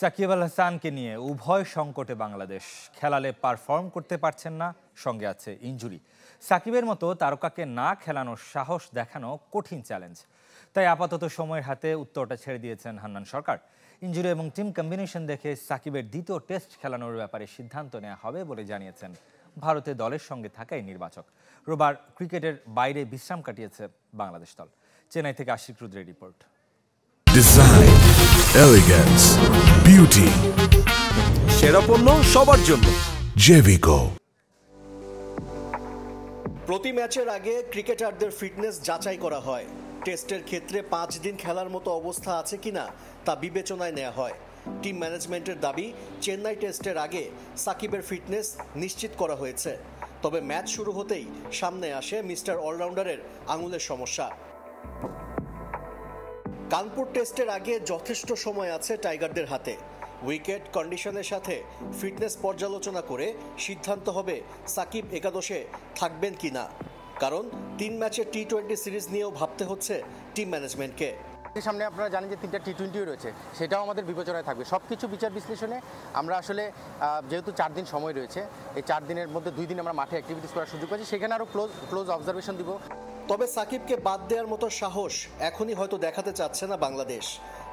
সাকিব আল হাসানকে নিয়ে উভয় সংকটে বাংলাদেশ। খেলালে পারফর্ম করতে পারছেন না, সঙ্গে আছে ইনজুরি। সাকিবের মতো তারকাকে না খেলানোর সাহস দেখানো কঠিন চ্যালেঞ্জ। তাই আপাতত সময়ের হাতে উত্তরটা ছেড়ে দিয়েছেন হান্নান সরকার। ইনজুরি এবং টিম কম্বিনেশন দেখে সাকিবের দ্বিতীয় টেস্ট খেলানোর ব্যাপারে সিদ্ধান্ত নেওয়া হবে বলে জানিয়েছেন ভারতে দলের সঙ্গে থাকা এই নির্বাচক। রোববার ক্রিকেটের বাইরে বিশ্রাম কাটিয়েছে বাংলাদেশ দল। চেন্নাই থেকে আশিক রুদ্রের রিপোর্ট। ডিজাইন, এলিগেন্স, বিউটি, সেরা পণ্য সবার জন্য জেভিকো। প্রতি ম্যাচের আগে ক্রিকেটারদের ফিটনেস যাচাই করা হয়। টেস্টের ক্ষেত্রে 5 দিন খেলার মতো অবস্থা আছে কিনা তা বিবেচনায় নেওয়া হয়। টিম ম্যানেজমেন্টের দাবি, চেন্নাই টেস্টের আগে সাকিবের ফিটনেস নিশ্চিত করা হয়েছে। তবে ম্যাচ শুরু হতেই সামনে আসে মিস্টার অলরাউন্ডারের আঙুলের সমস্যা। কানপুর টেস্টের আগে যথেষ্ট সময় আছে টাইগারদের হাতে। উইকেট কন্ডিশনের সাথে ফিটনেস পর্যালোচনা করে সিদ্ধান্ত হবে সাকিব একাদশে থাকবেন কিনা। কারণ 3 ম্যাচের টি-20 সিরিজ নিয়েও ভাবতে হচ্ছে টিম ম্যানেজমেন্টকে। সামনে আপনারা জানেন যে 3টা টি-20 রয়েছে, সেটাও আমাদের বিবেচনায় থাকবে। সব কিছু বিচার বিশ্লেষণে আমরা আসলে যেহেতু 4 দিন সময় রয়েছে, এই 4 দিনের মধ্যে 2 দিন আমরা মাঠে অ্যাক্টিভিটিস করার সুযোগ পাচ্ছি, সেখানে আরও ক্লোজ অবজারভেশন দিব। তবে সাকিবকে বাদ দেওয়ার মতো সাহস এখনই হয়তো দেখাতে চাচ্ছে না বাংলাদেশ।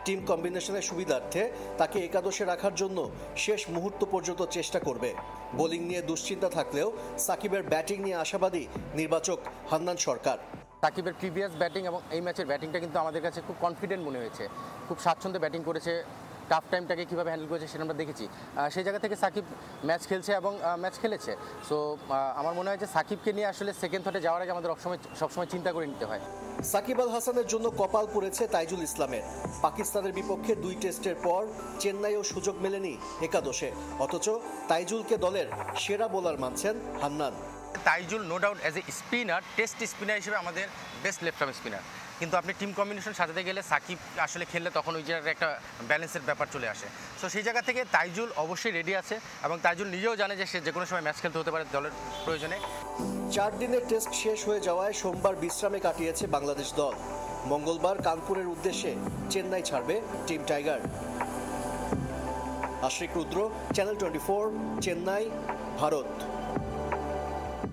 টিম কম্বিনেশনের সুবিধার্থে তাকে একাদশে রাখার জন্য শেষ মুহূর্ত পর্যন্ত চেষ্টা করবে। বোলিং নিয়ে দুশ্চিন্তা থাকলেও সাকিবের ব্যাটিং নিয়ে আশাবাদী নির্বাচক হান্নান সরকার। সাকিবের প্রিভিয়াস ব্যাটিং এবং এই ম্যাচের ব্যাটিংটা কিন্তু আমাদের কাছে খুব কনফিডেন্ট মনে হয়েছে। খুব স্বাচ্ছন্দ্যে ব্যাটিং করেছে, টাফ টাইমটাকে কীভাবে হ্যান্ডেল করেছে সেটা আমরা দেখেছি। সেই জায়গা থেকে সাকিব ম্যাচ খেলছে এবং ম্যাচ খেলেছে। সো আমার মনে হয় যে সাকিবকে নিয়ে আসলে সেকেন্ড থটে যাওয়ার আগে আমাদের সবসময় চিন্তা করে নিতে হয়। সাকিব আল হাসানের জন্য কপাল পড়েছে তাইজুল ইসলামের। পাকিস্তানের বিপক্ষে 2 টেস্টের পর চেন্নাইও সুযোগ মেলেনি একাদশে, অথচ তাইজুলকে দলের সেরা বোলার মানছেন Hannan. Taijul no doubt as a spinner, test spinner হিসেবে আমাদের বেস্ট লেফট আর্ম স্পিনার। কিন্তু আপনি টিম কম্বিনেশন সাজাতে গেলে সাকিব আসলে খেললে তখন ওই জায়গায় একটা ব্যালেন্সের ব্যাপার চলে আসে। সো সেই জায়গা থেকে তাইজুল অবশ্যই রেডি আছে এবং তাইজুল নিজেও জানে যে সে যে কোনো সময় ম্যাচ খেলতে হতে পারে দলের প্রয়োজনে। 4 দিনের টেস্ট শেষ হয়ে যাওয়ায় সোমবার বিশ্রামে কাটিয়েছে বাংলাদেশ দল। মঙ্গলবার কানপুরের উদ্দেশ্যে চেন্নাই ছাড়বে টিম টাইগার। আশিক রুদ্র, চ্যানেল 24, চেন্নাই, ভারত।